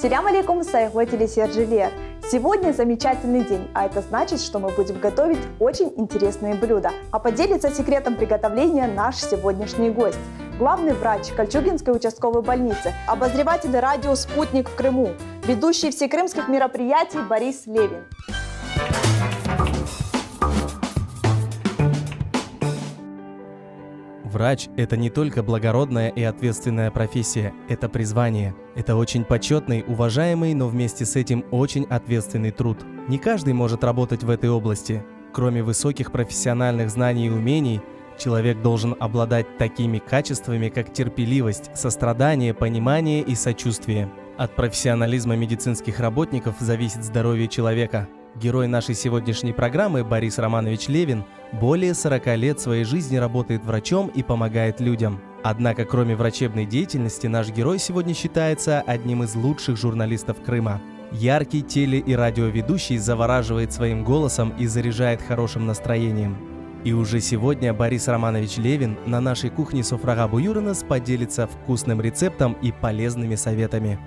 Селям алейкум, сайхватели Серджи. Сегодня замечательный день, а это значит, что мы будем готовить очень интересные блюда. А поделится секретом приготовления наш сегодняшний гость. Главный врач Кольчугинской участковой больницы, обозреватель радио «Спутник» в Крыму, ведущий всекрымских мероприятий Борис Левин. Врач – это не только благородная и ответственная профессия, это призвание. Это очень почетный, уважаемый, но вместе с этим очень ответственный труд. Не каждый может работать в этой области. Кроме высоких профессиональных знаний и умений, человек должен обладать такими качествами, как терпеливость, сострадание, понимание и сочувствие. От профессионализма медицинских работников зависит здоровье человека. Герой нашей сегодняшней программы Борис Романович Левин более 40 лет своей жизни работает врачом и помогает людям. Однако, кроме врачебной деятельности, наш герой сегодня считается одним из лучших журналистов Крыма. Яркий теле- и радиоведущий завораживает своим голосом и заряжает хорошим настроением. И уже сегодня Борис Романович Левин на нашей кухне Софрага Буюренес поделится вкусным рецептом и полезными советами.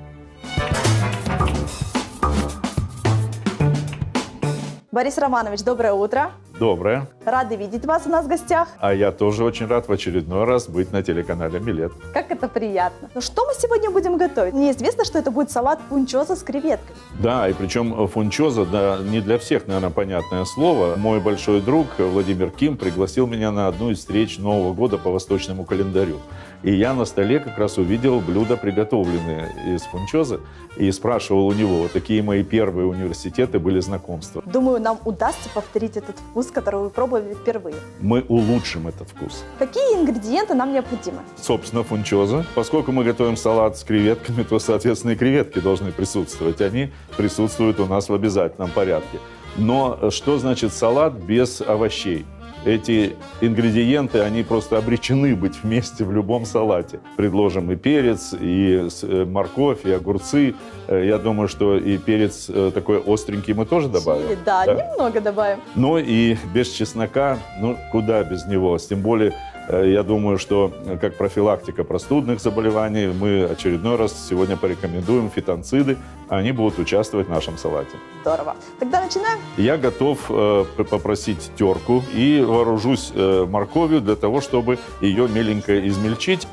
Борис Романович, доброе утро. Доброе. Рады видеть вас у нас в гостях. А я тоже очень рад в очередной раз быть на телеканале «Милет». Как это приятно. Ну что мы сегодня будем готовить? Мне известно, что это будет салат фунчоза с креветкой. Да, и причем фунчоза, да, не для всех, наверное, понятное слово. Мой большой друг Владимир Ким пригласил меня на одну из встреч Нового года по восточному календарю. И я на столе как раз увидел блюда, приготовленные из фунчозы, и спрашивал у него, вот такие мои первые университеты были знакомства. Думаю, нам удастся повторить этот вкус, который вы пробовали впервые. Мы улучшим этот вкус. Какие ингредиенты нам необходимы? Собственно, фунчоза. Поскольку мы готовим салат с креветками, то, соответственно, и креветки должны присутствовать. Они присутствуют у нас в обязательном порядке. Но что значит салат без овощей? Эти ингредиенты, они просто обречены быть вместе в любом салате. Предложим и перец, и морковь, и огурцы. Я думаю, что и перец такой остренький мы тоже добавим. Чили, да, немного добавим. Ну и без чеснока, ну куда без него? Тем более, я думаю, что как профилактика простудных заболеваний мы очередной раз сегодня порекомендуем фитонциды. Они будут участвовать в нашем салате. Здорово. Тогда начинаем. Я готов попросить терку и вооружусь морковью для того, чтобы ее меленько измельчить.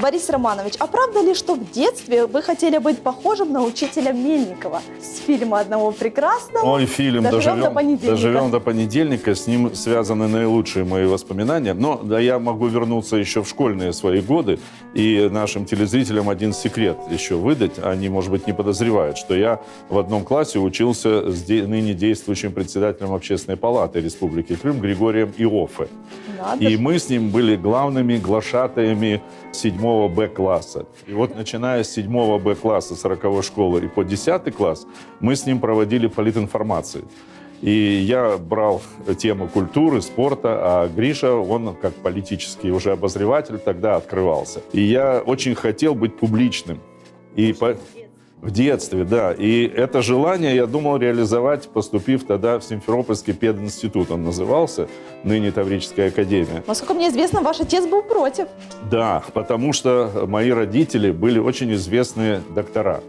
Борис Романович, а правда ли, что в детстве вы хотели быть похожим на учителя Мельникова с фильма одного прекрасного? Ой, фильм «Доживем до понедельника». «Доживем до понедельника». С ним связаны наилучшие мои воспоминания. Но да, я могу вернуться еще в школьные свои годы и нашим телезрителям один секрет еще выдать. Они, может быть, не подозревают, что я в одном классе учился с ныне действующим председателем Общественной палаты Республики Крым Григорием Иоффе. И мы с ним были главными глашатаями 7 Б-класса. И вот начиная с 7 Б-класса 40-й школы и по 10 класс мы с ним проводили политинформацию. И я брал тему культуры, спорта, а Гриша, он как политический уже обозреватель тогда открывался. И я очень хотел быть публичным. В детстве, да. И это желание я думал реализовать, поступив тогда в Симферопольский пединститут. Он назывался, ныне Таврическая академия. Насколько мне известно, ваш отец был против. Да, потому что мои родители были очень известные доктора.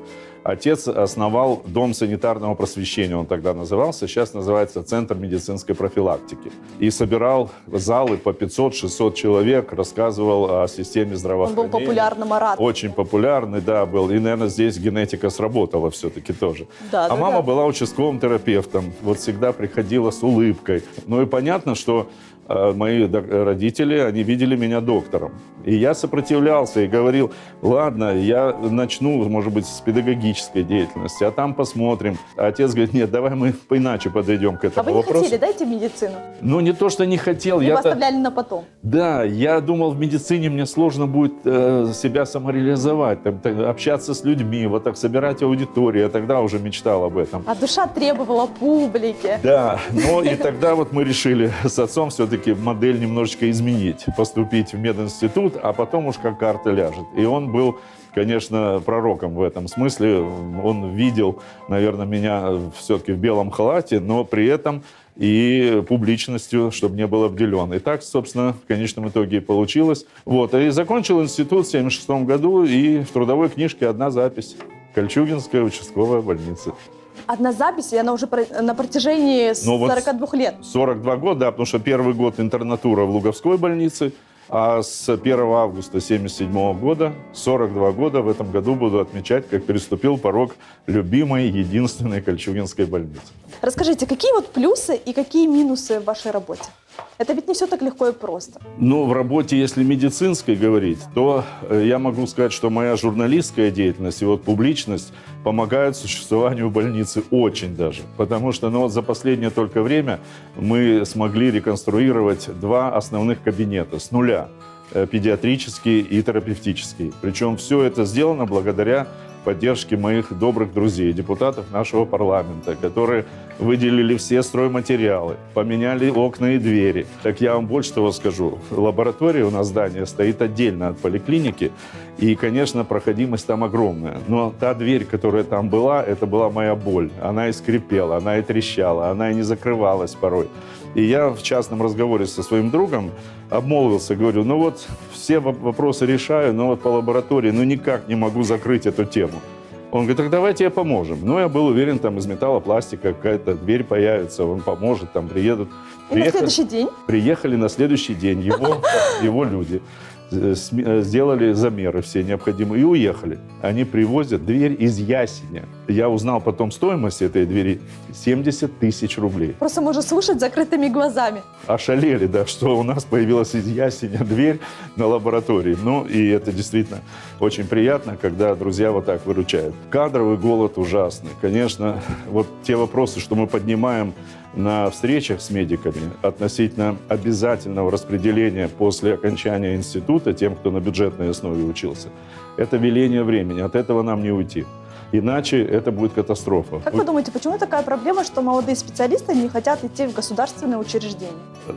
Отец основал Дом санитарного просвещения, он тогда назывался, сейчас называется Центр медицинской профилактики. И собирал залы по 500-600 человек, рассказывал о системе здравоохранения. Он был популярным оратором. Очень популярный, да, был. И, наверное, здесь генетика сработала все-таки тоже. Да, мама была участковым терапевтом, вот всегда приходила с улыбкой. Ну и понятно, что мои родители, они видели меня доктором. И я сопротивлялся и говорил, ладно, я начну, может быть, с педагогической деятельности, а там посмотрим. А отец говорит, нет, давай мы поиначе подойдем к этому вопросу. А вы не хотели, дайте медицину? Ну, не то, что не хотел. Вы оставляли на потом? Да, я думал, в медицине мне сложно будет себя самореализовать, общаться с людьми, вот так собирать аудиторию. Я тогда уже мечтал об этом. А душа требовала публики. Да, ну и тогда вот мы решили с отцом все-таки модель немножечко изменить, поступить в мединститут, а потом уж как карта ляжет. И он был, конечно, пророком в этом смысле. Он видел, наверное, меня все-таки в белом халате, но при этом и публичностью, чтобы не был обделен. И так, собственно, в конечном итоге и получилось. Вот. И закончил институт в 1976 году, и в трудовой книжке одна запись. Кольчугинская участковая больница. Одна запись, и она уже на протяжении 42 лет. 42 года, да, потому что первый год интернатура в Луговской больнице, а с 1 августа 1977 года, 42 года в этом году буду отмечать, как переступил порог любимой, единственной Кольчугинской больницы. Расскажите, какие вот плюсы и какие минусы в вашей работе? Это ведь не все так легко и просто. Ну, в работе, если медицинской говорить, то я могу сказать, что моя журналистская деятельность и вот публичность помогают существованию больницы очень даже. Потому что вот за последнее только время мы смогли реконструировать 2 основных кабинета с нуля. Педиатрический и терапевтический. Причем все это сделано благодаря поддержке моих добрых друзей, депутатов нашего парламента, которые выделили все стройматериалы, поменяли окна и двери. Так я вам больше того скажу. Лаборатория у нас здание стоит отдельно от поликлиники, и, конечно, проходимость там огромная. Но та дверь, которая там была, это была моя боль. Она и скрипела, она и трещала, она и не закрывалась порой. И я в частном разговоре со своим другом обмолвился, говорю, ну вот все вопросы решаю, но вот по лаборатории, ну никак не могу закрыть эту тему. Он говорит, так давайте я поможем. Ну, я был уверен, там из металлопластика какая-то дверь появится, он поможет, там приедут. И на следующий день? Приехали на следующий день его люди. Сделали замеры все необходимые и уехали. Они привозят дверь из ясеня. Я узнал потом стоимость этой двери – 70 тысяч рублей. Просто можно слушать закрытыми глазами. Ошалели, да, что у нас появилась из ясеня дверь на лаборатории. Ну, и это действительно очень приятно, когда друзья вот так выручают. Кадровый голод ужасный. Конечно, вот те вопросы, что мы поднимаем на встречах с медиками относительно обязательного распределения после окончания института тем, кто на бюджетной основе учился, это веление времени. От этого нам не уйти. Иначе это будет катастрофа. Как вы думаете, почему такая проблема, что молодые специалисты не хотят идти в государственное учреждение?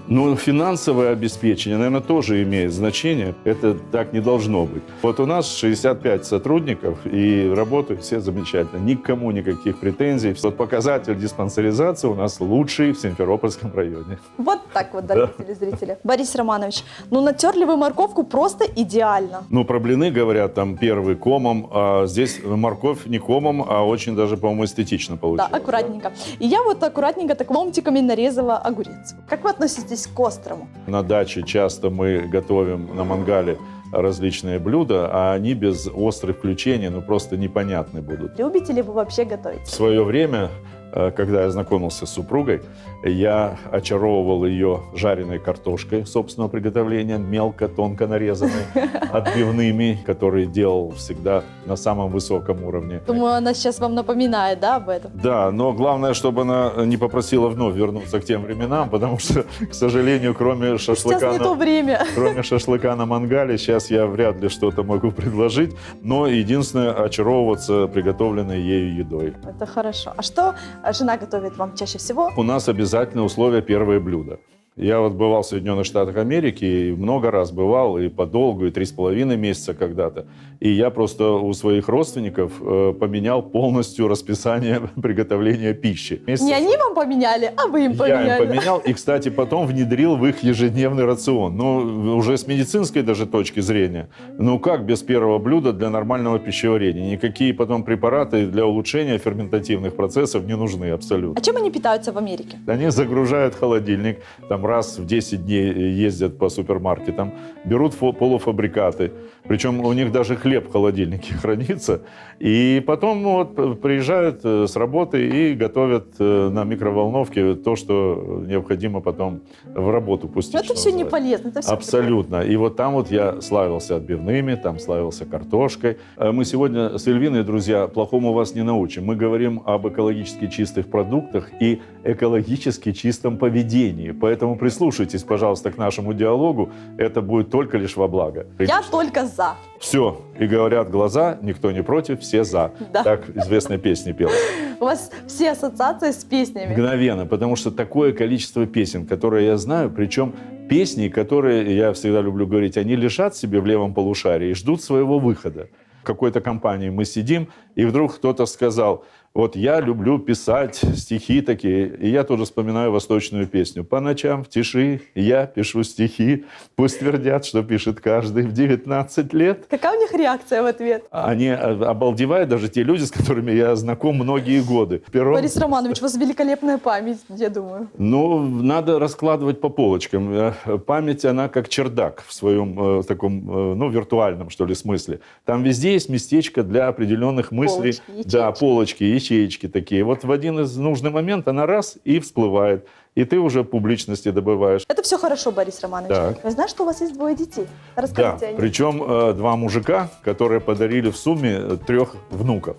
Ну, финансовое обеспечение, наверное, тоже имеет значение. Это так не должно быть. Вот у нас 65 сотрудников, и работают все замечательно. Никому никаких претензий. Вот показатель диспансеризации у нас лучший в Симферопольском районе. Вот так вот, дорогие телезрители. Борис Романович, ну натерли вы морковку просто идеально. Ну, про блины говорят, там первый комом, а здесь морковь не комом, а очень даже, по-моему, эстетично получилось. Да, аккуратненько. И я вот аккуратненько так ломтиками нарезала огурец. Как вы относитесь к острому? На даче часто мы готовим на мангале различные блюда, а они без острых включений, ну, просто непонятны будут. Любите ли вы вообще готовить? В свое время, когда я знакомился с супругой, я очаровывал ее жареной картошкой собственного приготовления, мелко, тонко нарезанной, отбивными, которые делал всегда на самом высоком уровне. Думаю, она сейчас вам напоминает, да, об этом? Да, но главное, чтобы она не попросила вновь вернуться к тем временам, потому что, к сожалению, кроме шашлыка, сейчас не то время. Кроме шашлыка на мангале, сейчас я вряд ли что-то могу предложить, но единственное, очаровываться приготовленной ею едой. Это хорошо. А что жена готовит вам чаще всего? У нас обязательно условие первое блюдо. Я вот бывал в Соединенных Штатах Америки, и много раз бывал, и подолгу, и 3,5 месяца когда-то. И я просто у своих родственников поменял полностью расписание приготовления пищи. Не они вам поменяли, а вы им поменяли. Я им поменял, и, кстати, потом внедрил в их ежедневный рацион. Ну, уже с медицинской даже точки зрения. Ну, как без первого блюда для нормального пищеварения? Никакие потом препараты для улучшения ферментативных процессов не нужны абсолютно. А чем они питаются в Америке? Они загружают холодильник, там раз в 10 дней ездят по супермаркетам, берут полуфабрикаты, причем у них даже хлеб в холодильнике хранится, и потом вот приезжают с работы и готовят на микроволновке то, что необходимо потом в работу пустить. Но это все не полезно. Это все абсолютно. И вот там вот я славился отбивными, там славился картошкой. Мы сегодня с Эльвиной, друзья, плохому вас не научим. Мы говорим об экологически чистых продуктах и экологически чистом поведении. Поэтому прислушайтесь, пожалуйста, к нашему диалогу. Это будет только лишь во благо. Я только за. Все. И говорят глаза, никто не против, все за. Да. Так известная песня пела. У вас все ассоциации с песнями. Мгновенно, потому что такое количество песен, которые я знаю, причем песни, которые, я всегда люблю говорить, они лежат себе в левом полушарии и ждут своего выхода. в какой-то компании мы сидим, и вдруг кто-то сказал: вот я люблю писать стихи такие. И я тоже вспоминаю восточную песню. По ночам в тиши я пишу стихи. Пусть твердят, что пишет каждый в 19 лет. Какая у них реакция в ответ? Они обалдевают, даже те люди, с которыми я знаком многие годы. Борис Романович, у вас великолепная память, я думаю. Ну, надо раскладывать по полочкам. Память, она как чердак в своем таком, ну, виртуальном, что ли, смысле. Там везде есть местечко для определенных мыслей. Полочки, ячейки. Да, полочки, ячеечки такие. Вот в один из нужный момент она раз и всплывает. И ты уже публичности добываешь. Это все хорошо, Борис Романович. Так. Я знаю, что у вас есть 2 детей. Да, Расскажите о них. причем 2 мужика, которые подарили в сумме 3 внуков.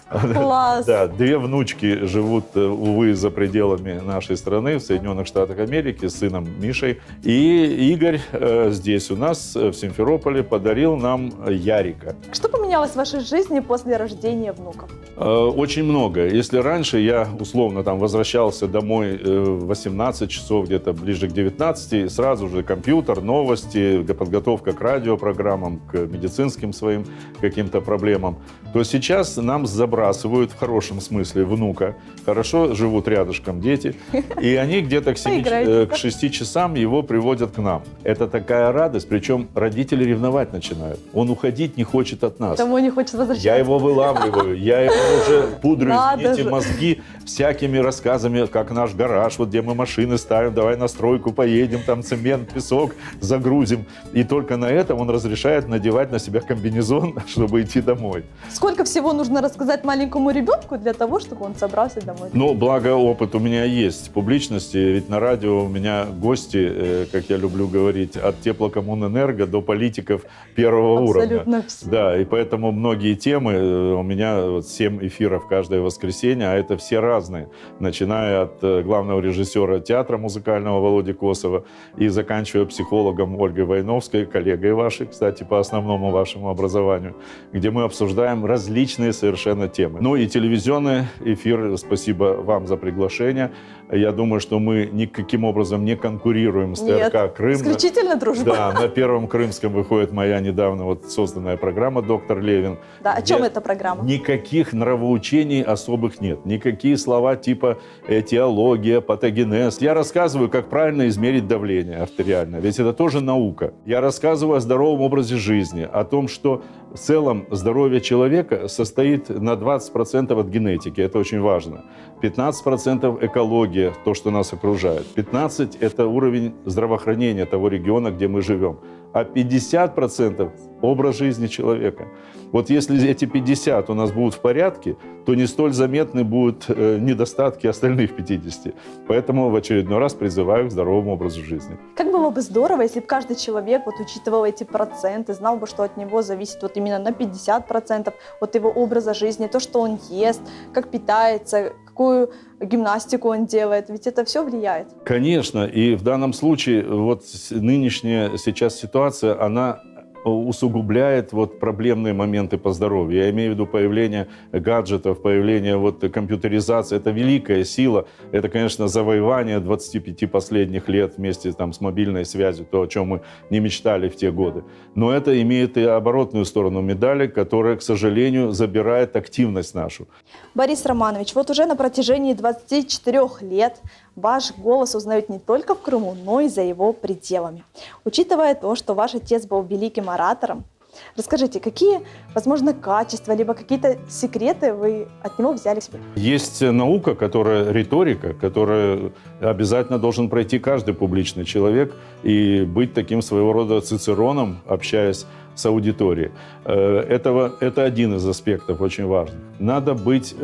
Класс. Да, 2 внучки живут, увы, за пределами нашей страны, в Соединенных Штатах Америки, с сыном Мишей. И Игорь здесь у нас, в Симферополе, подарил нам Ярика. Что поменялось в вашей жизни после рождения внуков? Очень много. Если раньше я, условно, там возвращался домой в 18 часов, где-то ближе к 19, сразу же компьютер, новости, подготовка к радиопрограммам, к медицинским своим каким-то проблемам, то сейчас нам забрасывают, в хорошем смысле, внука. Хорошо живут рядышком дети, и они где-то к 6 часам его приводят к нам. Это такая радость, причем родители ревновать начинают. Он уходить не хочет от нас. Тому не хочет возвращаться. Я его вылавливаю, я его уже пудрю, Надо извините, же. мозги всякими рассказами, как наш гараж, вот где мы машины ставим, давай на стройку поедем, там цемент, песок загрузим. И только на этом он разрешает надевать на себя комбинезон, чтобы идти домой. Сколько всего нужно рассказать маленькому ребенку для того, чтобы он собрался домой? Ну, благо опыт у меня есть публичности, ведь на радио у меня гости, как я люблю говорить, от теплокоммунэнерго до политиков первого уровня. Абсолютно все. Да, и поэтому многие темы, у меня вот 7 эфиров каждое воскресенье, а это все разные, начиная от главного режиссера театра музыкального Володи Косова и заканчивая психологом Ольгой Войновской, коллегой вашей, кстати, по основному вашему образованию, где мы обсуждаем различные совершенно темы. Ну и телевизионный эфир, спасибо вам за приглашение. Я думаю, что мы никаким образом не конкурируем с ТРК Крым. Исключительно дружба. Да, на Первом Крымском выходит моя недавно вот созданная программа «Доктор Левин». Да, о чем эта программа? Никаких нравоучений особых нет. Никакие слова типа этиология, патогенез. Я рассказываю, как правильно измерить давление артериальное. Ведь это тоже наука. Я рассказываю о здоровом образе жизни, о том, что в целом здоровье человека состоит на 20% от генетики. Это очень важно. 15% экология, то, что нас окружает. 15% это уровень здравоохранения того региона, где мы живем. А 50% образ жизни человека. Вот если эти 50 у нас будут в порядке, то не столь заметны будут недостатки остальных 50. Поэтому в очередной раз призываю к здоровому образу жизни. Как было бы здорово, если бы каждый человек вот учитывал эти проценты, знал бы, что от него зависит вот именно на 50% от его образа жизни, то, что он ест, как питается, какую гимнастику он делает, ведь это все влияет. Конечно, и в данном случае вот нынешняя сейчас ситуация, она усугубляет вот проблемные моменты по здоровью. Я имею в виду появление гаджетов, появление вот компьютеризации. Это великая сила. Это, конечно, завоевание 25 последних лет вместе там, с мобильной связью, то, о чем мы не мечтали в те годы. Но это имеет и оборотную сторону медали, которая, к сожалению, забирает активность нашу. Борис Романович, вот уже на протяжении 24 лет ваш голос узнают не только в Крыму, но и за его пределами. Учитывая то, что ваш отец был великим оратором, расскажите, какие, возможно, качества, либо какие-то секреты вы от него взяли себе? Есть наука, которая риторика, которая обязательно должен пройти каждый публичный человек и быть таким своего рода цицероном, общаясь с аудиторией. Это один из аспектов очень важных. Надо быть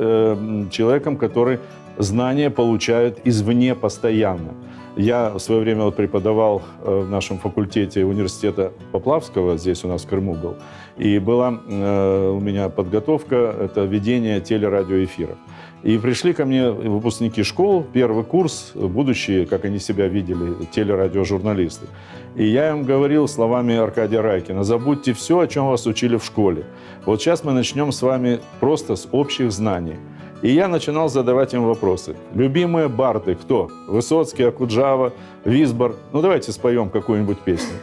человеком, который знания получает извне постоянно. Я в свое время вот преподавал в нашем факультете университета Поплавского, здесь у нас в Крыму был, и была у меня подготовка, это ведение телерадиоэфиров. И пришли ко мне выпускники школ, первый курс, будущие, как они себя видели, телерадиожурналисты. И я им говорил словами Аркадия Райкина: забудьте все, о чем вас учили в школе. Вот сейчас мы начнем с вами просто с общих знаний. И я начинал задавать им вопросы. Любимые барды кто? Высоцкий, Окуджава, Висбор. Ну, давайте споем какую-нибудь песню.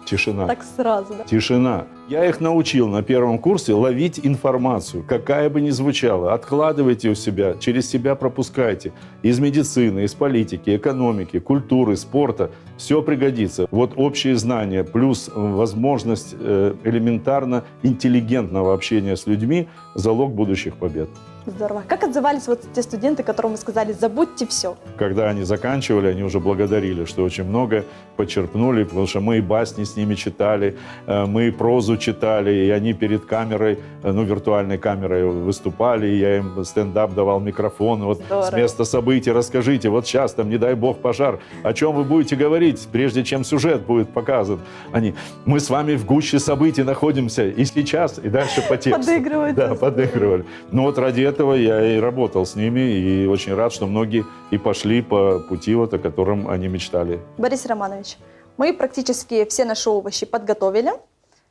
Тишина. Так сразу, да? Тишина. Я их научил на первом курсе ловить информацию, какая бы ни звучала. Откладывайте у себя, через себя пропускайте. Из медицины, из политики, экономики, культуры, спорта. Все пригодится. Вот общие знания плюс возможность элементарно интеллигентного общения с людьми – залог будущих побед. Здорово. Как отзывались вот те студенты, которым вы сказали, забудьте все? Когда они заканчивали, они уже благодарили, что очень много почерпнули, потому что мы и басни с ними читали, мы и прозу читали, и они перед камерой, ну, виртуальной камерой выступали, и я им стендап давал микрофон. Вот Здорово. с места событий расскажите, вот сейчас там, не дай бог, пожар, о чем вы будете говорить, прежде чем сюжет будет показан. Они, мы с вами в гуще событий находимся и сейчас, и дальше по тексту. Подыгрывают. Да, подыгрывали. Ну вот ради этого я и работал с ними, и очень рад, что многие и пошли по пути, вот, о котором они мечтали. Борис Романович, мы практически все наши овощи подготовили.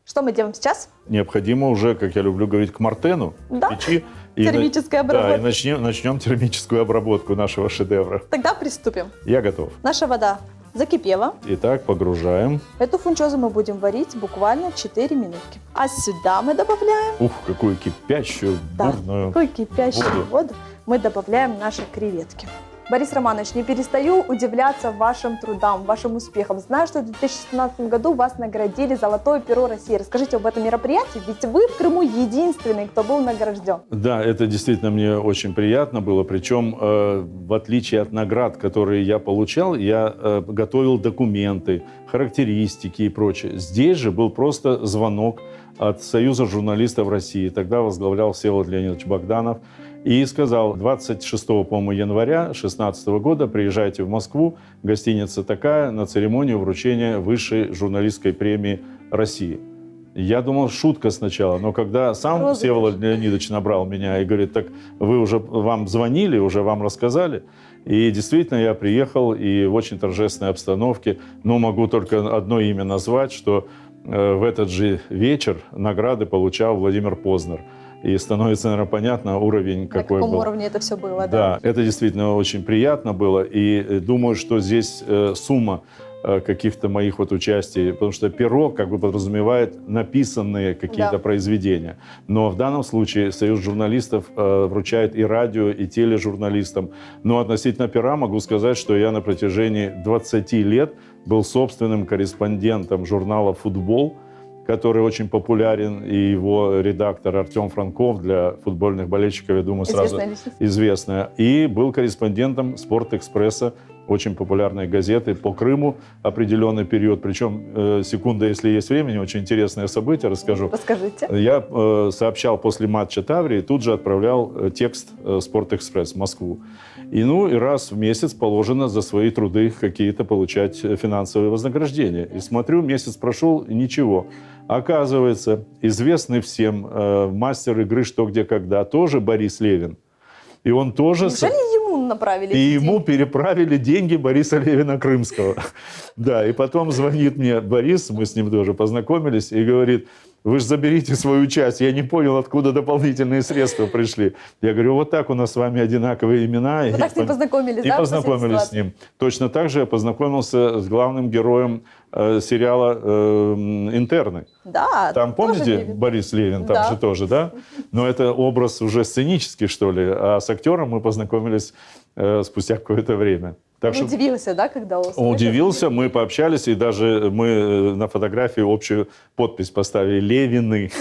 Что мы делаем сейчас? Необходимо уже, как я люблю говорить, к мартену, Да. печи. Термическая обработка. Да, и начнем термическую обработку нашего шедевра. Тогда приступим. Я готов. Наша вода закипела. Итак, погружаем. Эту фунчозу мы будем варить буквально 4 минутки. А сюда мы добавляем, Ух, какую кипящую, да, бурную. такую кипящую воду, мы добавляем наши креветки. Борис Романович, не перестаю удивляться вашим трудам, вашим успехам. Знаю, что в 2017 году вас наградили «Золотое перо России». Расскажите об этом мероприятии, ведь вы в Крыму единственный, кто был награжден. Да, это действительно мне очень приятно было. Причем, в отличие от наград, которые я получал, я готовил документы, характеристики и прочее. Здесь же был просто звонок от Союза журналистов России. Тогда возглавлял Всеволод Леонидович Богданов. И сказал, 26, по-моему, января 2016 года приезжайте в Москву, гостиница такая, на церемонию вручения высшей журналистской премии России. Я думал, шутка сначала, но когда сам Всеволод Леонидович набрал меня и говорит, так вы уже, вам звонили, уже вам рассказали. И действительно я приехал и в очень торжественной обстановке, но могу только одно имя назвать, что в этот же вечер награды получал Владимир Познер. И становится, наверное, понятно уровень, какой был. На каком уровне это все было, да? Да, это действительно очень приятно было. И думаю, что здесь сумма каких-то моих вот участий, потому что перо как бы подразумевает написанные какие-то произведения. Но в данном случае Союз журналистов вручает и радио, и тележурналистам. Но относительно пера могу сказать, что я на протяжении 20 лет был собственным корреспондентом журнала «Футбол», который очень популярен, и его редактор Артем Франков, для футбольных болельщиков, я думаю, сразу известная. И был корреспондентом «Спортэкспресса», очень популярной газеты по Крыму определенный период. Причем, секунда, если есть времени, очень интересное событие расскажу. Расскажите. Я сообщал после матча Таврии, тут же отправлял текст «Спортэкспресс» в Москву. И раз в месяц положено за свои труды какие-то получать финансовые вознаграждения. И смотрю, месяц прошел, и ничего. Оказывается, известный всем мастер игры «Что, где, когда» тоже Борис Левин. И он тоже... Неужели ему направили? И ему переправили деньги Бориса Левина Крымского. Да, и потом звонит мне Борис, мы с ним тоже познакомились, и говорит, вы же заберите свою часть. Я не понял, откуда дополнительные средства пришли. Я говорю, вот так у нас с вами одинаковые имена. Вы так с ним познакомились, и да? познакомились с ним. Точно так же я познакомился с главным героем сериала «Интерны». Да. Там, помните, Левин. Борис Левин, там же тоже, да? Но это образ уже сценический, что ли. А с актером мы познакомились спустя какое-то время. Так Он удивился, да, когда услышал? Удивился, мы пообщались, и даже мы на фотографии общую подпись поставили «Левины».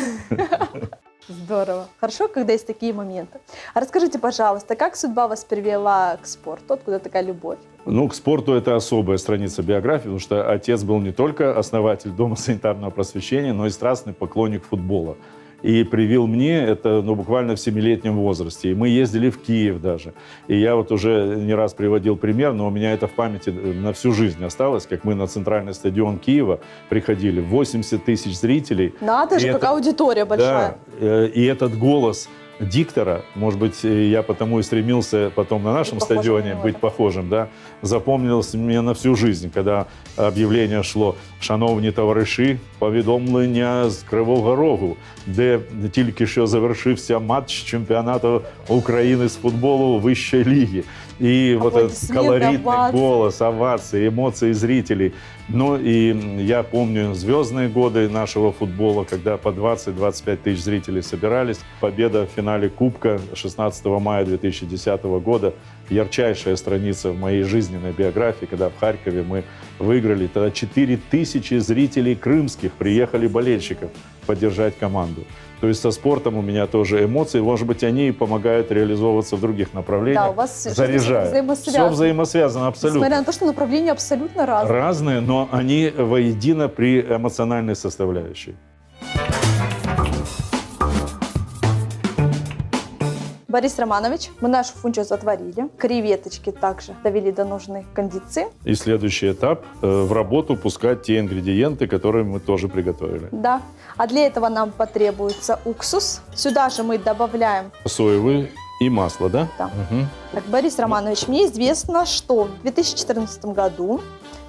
Здорово. Хорошо, когда есть такие моменты. А расскажите, пожалуйста, как судьба вас привела к спорту? Откуда такая любовь? Ну, к спорту это особая страница биографии, потому что отец был не только основатель Дома санитарного просвещения, но и страстный поклонник футбола. И привил мне это буквально в 7-летнем возрасте. И мы ездили в Киев даже. И я вот уже не раз приводил пример, но у меня это в памяти на всю жизнь осталось, как мы на центральный стадион Киева приходили. 80 тысяч зрителей. Надо же, какая аудитория большая. Да, и этот голос диктора, может быть, я потому и стремился потом на нашем Быть похожим стадионе на него, быть да. похожим, да, запомнилось мне на всю жизнь, когда объявление шло «Шановні товариші, повідомлення з Кривого Рогу», де тільки що завершився матч чемпіонату України з футболу вищої ліги. И вот этот Аплодисменты, колоритный овации. голос, овации, эмоции зрителей. Ну и я помню звездные годы нашего футбола, когда по 20-25 тысяч зрителей собирались. Победа в финале Кубка 16 мая 2010 года. Ярчайшая страница в моей жизненной биографии, когда в Харькове мы выиграли. Тогда 4000 зрителей крымских приехали болельщиков поддержать команду. То есть со спортом у меня тоже эмоции, может быть, они и помогают реализовываться в других направлениях. Да, у вас заряжают. взаимосвязано. Все взаимосвязано абсолютно. Несмотря на то, что направления абсолютно разные. Разные, но они воедино при эмоциональной составляющей. Борис Романович, мы нашу фунчу затворили. Креветочки также довели до нужной кондиции. И следующий этап в работу пускать те ингредиенты, которые мы тоже приготовили. Да. А для этого нам потребуется уксус. Сюда же мы добавляем... Соевый и масло, да? Да. Мгм. Так, Борис Романович, мне известно, что в 2014 году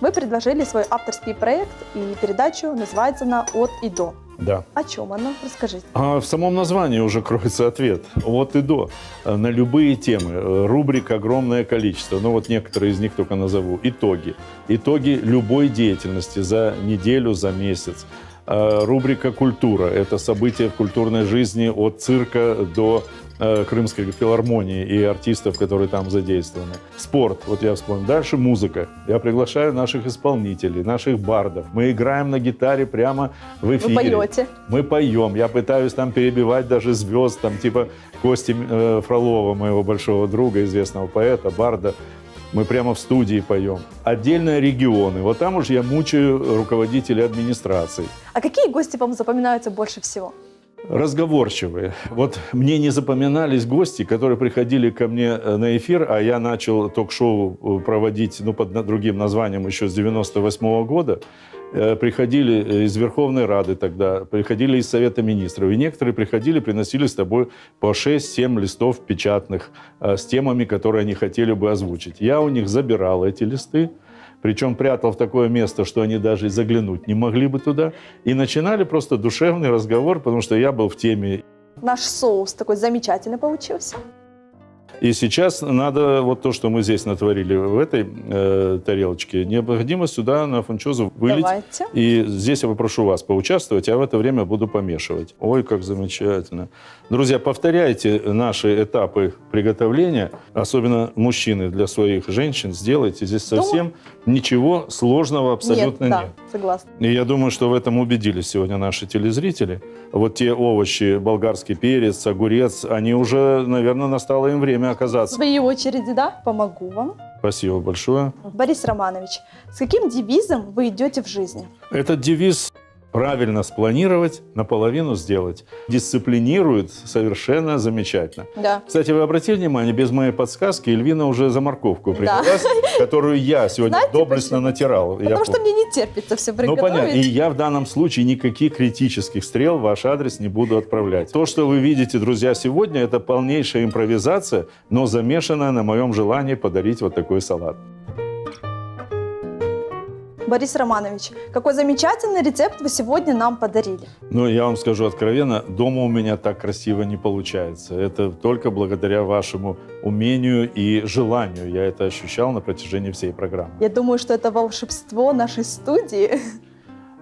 вы предложили свой авторский проект, и передачу называется она «От и до». Да. О чем она? Расскажите. А в самом названии уже кроется ответ. От и до. На любые темы. Рубрик огромное количество. Ну вот некоторые из них только назову. Итоги. Итоги любой деятельности за неделю, за месяц. Рубрика «Культура» — это события в культурной жизни от цирка до Крымской филармонии и артистов, которые там задействованы. Спорт, вот я вспомнил. Дальше музыка. Я приглашаю наших исполнителей, наших бардов. Мы играем на гитаре прямо в эфире. Вы поете. Мы поем. Я пытаюсь там перебивать даже звезд, там типа Кости Фролова, моего большого друга, известного поэта, барда. Мы прямо в студии поем. Отдельно регионы. Вот там уж я мучаю руководителей администрации. А какие гости вам запоминаются больше всего? Разговорчивые. Вот мне не запоминались гости, которые приходили ко мне на эфир, а я начал ток-шоу проводить под другим названием еще с 98 года. Приходили из Верховной Рады тогда, приходили из Совета Министров. И некоторые приходили, приносили с тобой по 6-7 листов печатных с темами, которые они хотели бы озвучить. Я у них забирал эти листы, причем прятал в такое место, что они даже и заглянуть не могли бы туда. И начинали просто душевный разговор, потому что я был в теме. Наш соус такой замечательный получился. И сейчас надо вот то, что мы здесь натворили в этой тарелочке, необходимо сюда на фунчозу вылить. Давайте. И здесь я попрошу вас поучаствовать, а в это время буду помешивать. Ой, как замечательно. Друзья, повторяйте наши этапы приготовления, особенно мужчины для своих женщин. Сделайте. Здесь совсем ничего сложного абсолютно Нет. нет. Да, согласна. И я думаю, что в этом убедились сегодня наши телезрители. Вот те овощи, болгарский перец, огурец, они уже, наверное, настало им время В оказаться. своей очереди, да, помогу вам. Спасибо большое. Борис Романович, с каким девизом вы идете в жизни? Этот девиз правильно спланировать, наполовину сделать. Дисциплинирует совершенно замечательно. Да. Кстати, вы обратили внимание, без моей подсказки Эльвина уже за морковку принялась, которую я сегодня Знаете доблестно почему? натирал. Я Потому что помню. мне не терпится все Ну, приготовить. понятно. И я в данном случае никаких критических стрел в ваш адрес не буду отправлять. То, что вы видите, друзья, сегодня, это полнейшая импровизация, но замешанная на моем желании подарить вот такой салат. Борис Романович, какой замечательный рецепт вы сегодня нам подарили. Ну, я вам скажу откровенно, дома у меня так красиво не получается. Это только благодаря вашему умению и желанию. Я это ощущал на протяжении всей программы. Я думаю, что это волшебство нашей студии.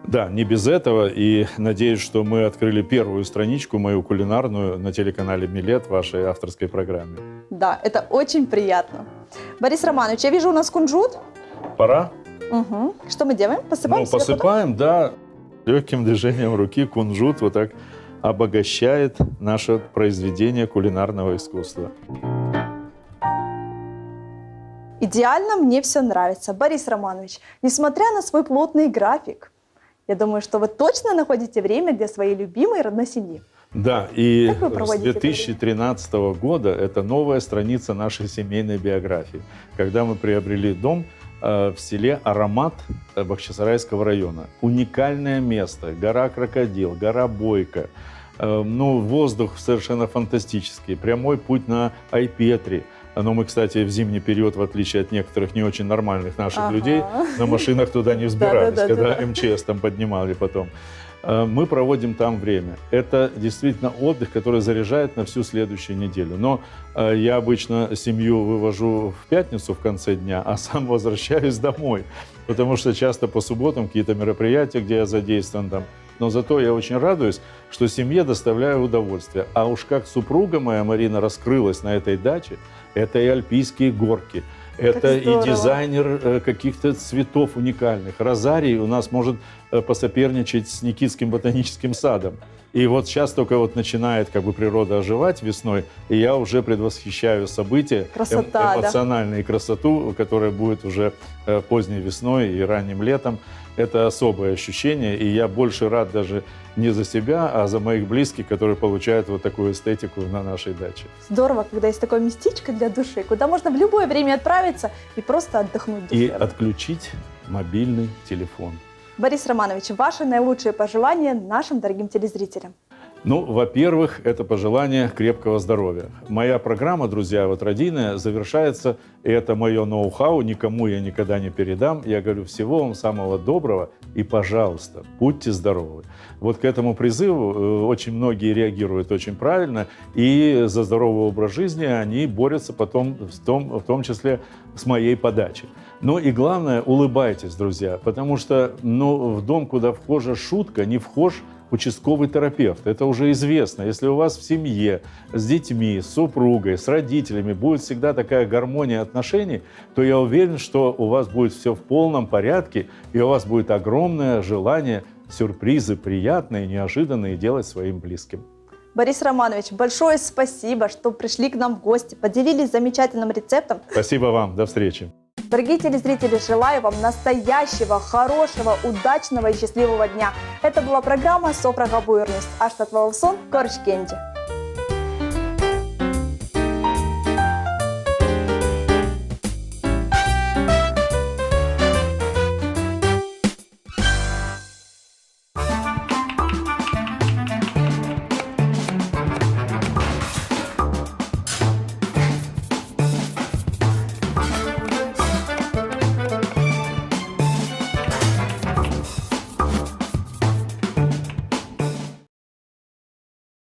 Да, не без этого. И надеюсь, что мы открыли первую страничку, мою кулинарную, на телеканале «Милет», вашей авторской программе. Да, это очень приятно. Борис Романович, я вижу, у нас кунжут. Пора? Угу. Что мы делаем? Посыпаем Ну, сверху, да? посыпаем, да. Легким движением руки кунжут вот так обогащает наше произведение кулинарного искусства. Идеально, мне все нравится. Борис Романович, несмотря на свой плотный график, я думаю, что вы точно находите время для своей любимой родной семьи. Да, и Как вы с проводите это 2013 года это новая страница нашей семейной биографии, когда мы приобрели дом в селе Аромат Бахчисарайского района. Уникальное место, гора Крокодил, гора Бойко, Ну, воздух совершенно фантастический. Прямой путь на Айпетри. Но мы, кстати, в зимний период, в отличие от некоторых не очень нормальных наших людей, на машинах туда не взбирались, когда МЧС там поднимали потом. Мы проводим там время. Это действительно отдых, который заряжает на всю следующую неделю. Но я обычно семью вывожу в пятницу в конце дня, а сам возвращаюсь домой. Потому что часто по субботам какие-то мероприятия, где я задействован там. Но зато я очень радуюсь, что семье доставляю удовольствие. А уж как супруга моя Марина раскрылась на этой даче, это и альпийские горки, это и дизайнер каких-то цветов уникальных. Розарий у нас может посоперничать с Никитским ботаническим садом. И вот сейчас только вот начинает как бы природа оживать весной, и я уже предвосхищаю события, эмоциональную красоту, которая будет уже поздней весной и ранним летом. Это особое ощущение, и я больше рад даже не за себя, а за моих близких, которые получают вот такую эстетику на нашей даче. Здорово, когда есть такое местечко для души, куда можно в любое время отправиться и просто отдохнуть душевно. И отключить мобильный телефон. Борис Романович, ваши наилучшие пожелания нашим дорогим телезрителям. Ну, во-первых, это пожелание крепкого здоровья. Моя программа, друзья, вот «Родийная» завершается, и это мое ноу-хау, никому я никогда не передам. Я говорю, всего вам самого доброго и, пожалуйста, будьте здоровы. Вот к этому призыву очень многие реагируют очень правильно, и за здоровый образ жизни они борются потом, в том числе с моей подачи. Ну и главное, улыбайтесь, друзья, потому что в дом, куда вхожа шутка, не вхож участковый терапевт. Это уже известно. Если у вас в семье, с детьми, с супругой, с родителями будет всегда такая гармония отношений, то я уверен, что у вас будет все в полном порядке, и у вас будет огромное желание сюрпризы приятные, неожиданные делать своим близким. Борис Романович, большое спасибо, что пришли к нам в гости, поделились замечательным рецептом. Спасибо вам. До встречи. Дорогие телезрители, желаю вам настоящего, хорошего, удачного и счастливого дня. Это была программа «Сопрага Буйрнус». Аштат Валсон, Корочкенди.